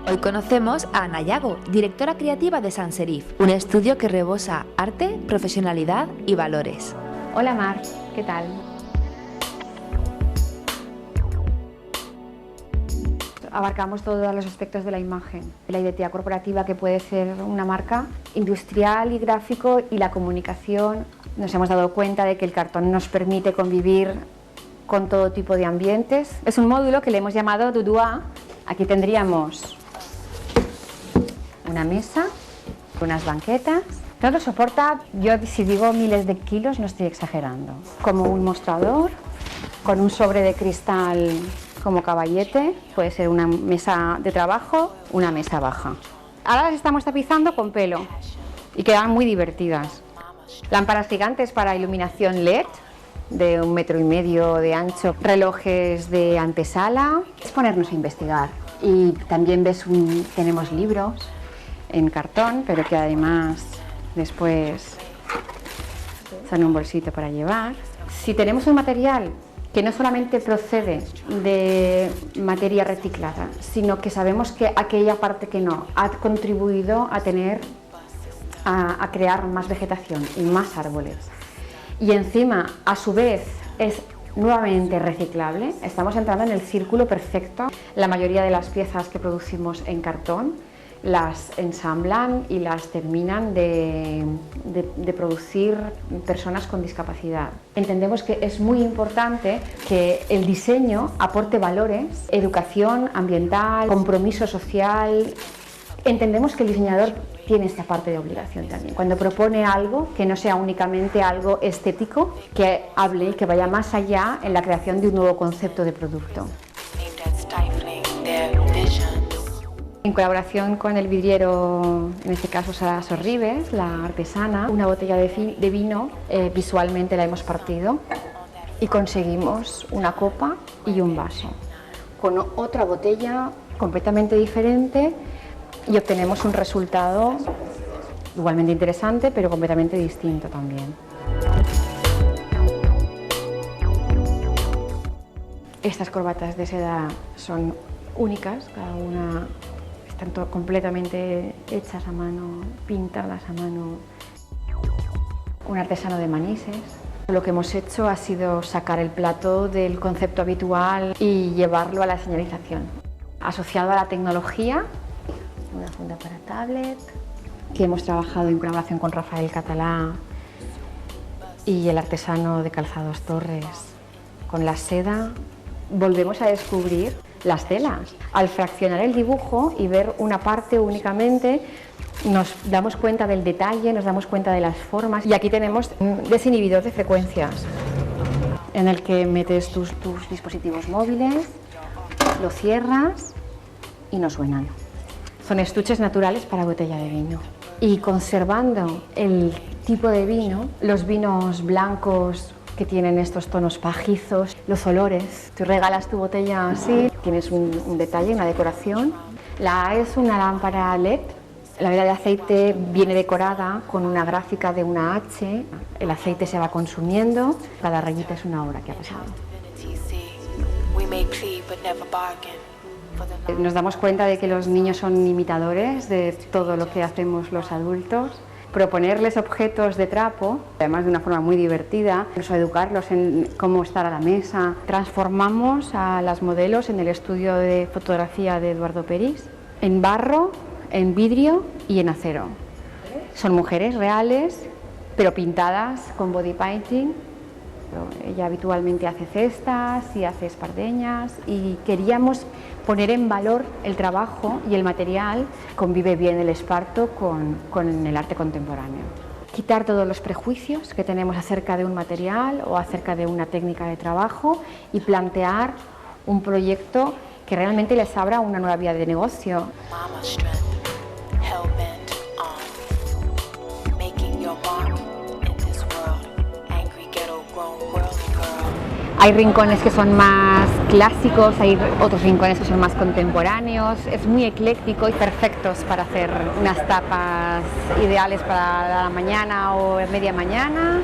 Hoy conocemos a Ana Yago, directora creativa de Sans Serif, un estudio que rebosa arte, profesionalidad y valores. Hola Mar, ¿qué tal? Abarcamos todos los aspectos de la imagen, la identidad corporativa que puede ser una marca, industrial y gráfico y la comunicación. Nos hemos dado cuenta de que el cartón nos permite convivir con todo tipo de ambientes. Es un módulo que le hemos llamado Duduá. Aquí tendríamos una mesa, unas banquetas. Todo soporta, yo si digo miles de kilos no estoy exagerando. Como un mostrador, con un sobre de cristal como caballete, puede ser una mesa de trabajo, una mesa baja. Ahora las estamos tapizando con pelo y quedan muy divertidas. Lámparas gigantes para iluminación LED de 1,5 metros de ancho, relojes de antesala. Es ponernos a investigar. Y también tenemos libros en cartón, pero que además después son un bolsito para llevar. Si tenemos un material que no solamente procede de materia reciclada, sino que sabemos que aquella parte que no ha contribuido a crear más vegetación y más árboles, y encima a su vez es nuevamente reciclable, estamos entrando en el círculo perfecto. La mayoría de las piezas que producimos en cartón las ensamblan y las terminan de producir personas con discapacidad. Entendemos que es muy importante que el diseño aporte valores, educación ambiental, compromiso social. Entendemos que el diseñador tiene esta parte de obligación también. Cuando propone algo que no sea únicamente algo estético, que hable y que vaya más allá en la creación de un nuevo concepto de producto. En colaboración con el vidriero, en este caso Sara Sorribes, la artesana, una botella de vino, visualmente la hemos partido y conseguimos una copa y un vaso. Con otra botella completamente diferente y obtenemos un resultado igualmente interesante, pero completamente distinto también. Estas corbatas de seda son únicas, cada una están completamente hechas a mano, pintadas a mano. Un artesano de Manises. Lo que hemos hecho ha sido sacar el plato del concepto habitual y llevarlo a la señalización. Asociado a la tecnología, una funda para tablet, que hemos trabajado en colaboración con Rafael Catalá y el artesano de Calzados Torres. Con la seda volvemos a descubrir las telas. Al fraccionar el dibujo y ver una parte únicamente, nos damos cuenta del detalle, nos damos cuenta de las formas. Y aquí tenemos un desinhibidor de frecuencias en el que metes tus dispositivos móviles, lo cierras y no suenan. Son estuches naturales para botella de vino. Y conservando el tipo de vino, los vinos blancos que tienen estos tonos pajizos, los olores. Tú regalas tu botella así, tienes un detalle, una decoración. La A es una lámpara LED. La vela de aceite viene decorada con una gráfica de una H. El aceite se va consumiendo. Cada rayita es una hora que ha pasado. Nos damos cuenta de que los niños son imitadores de todo lo que hacemos los adultos. Proponerles objetos de trapo, además de una forma muy divertida, incluso educarlos en cómo estar a la mesa. Transformamos a las modelos en el estudio de fotografía de Eduardo Peris, en barro, en vidrio y en acero. Son mujeres reales, pero pintadas con body painting. Ella habitualmente hace cestas y hace espardeñas y queríamos poner en valor el trabajo y el material. Convive bien el esparto con el arte contemporáneo. Quitar todos los prejuicios que tenemos acerca de un material o acerca de una técnica de trabajo y plantear un proyecto que realmente les abra una nueva vía de negocio. Hay rincones que son más clásicos, hay otros rincones que son más contemporáneos. Es muy ecléctico y perfectos para hacer unas tapas ideales para la mañana o media mañana.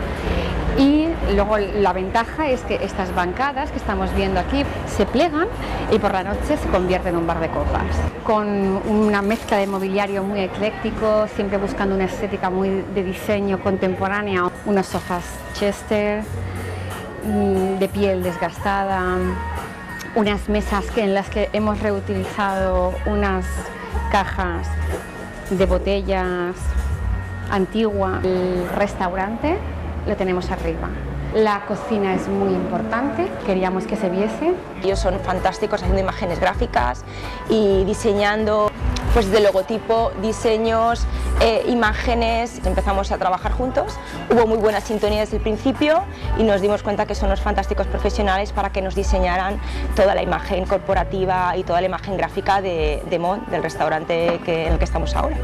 Y luego la ventaja es que estas bancadas que estamos viendo aquí se plegan y por la noche se convierten en un bar de copas. Con una mezcla de mobiliario muy ecléctico, siempre buscando una estética muy de diseño contemporánea, unos sofás Chester de piel desgastada, unas mesas en las que hemos reutilizado unas cajas de botellas antiguas. El restaurante lo tenemos arriba. La cocina es muy importante, queríamos que se viese. Ellos son fantásticos haciendo imágenes gráficas y diseñando pues de logotipo, diseños, imágenes. Empezamos a trabajar juntos, hubo muy buena sintonía desde el principio y nos dimos cuenta que son unos fantásticos profesionales para que nos diseñaran toda la imagen corporativa y toda la imagen gráfica de Mont, del restaurante en el que estamos ahora.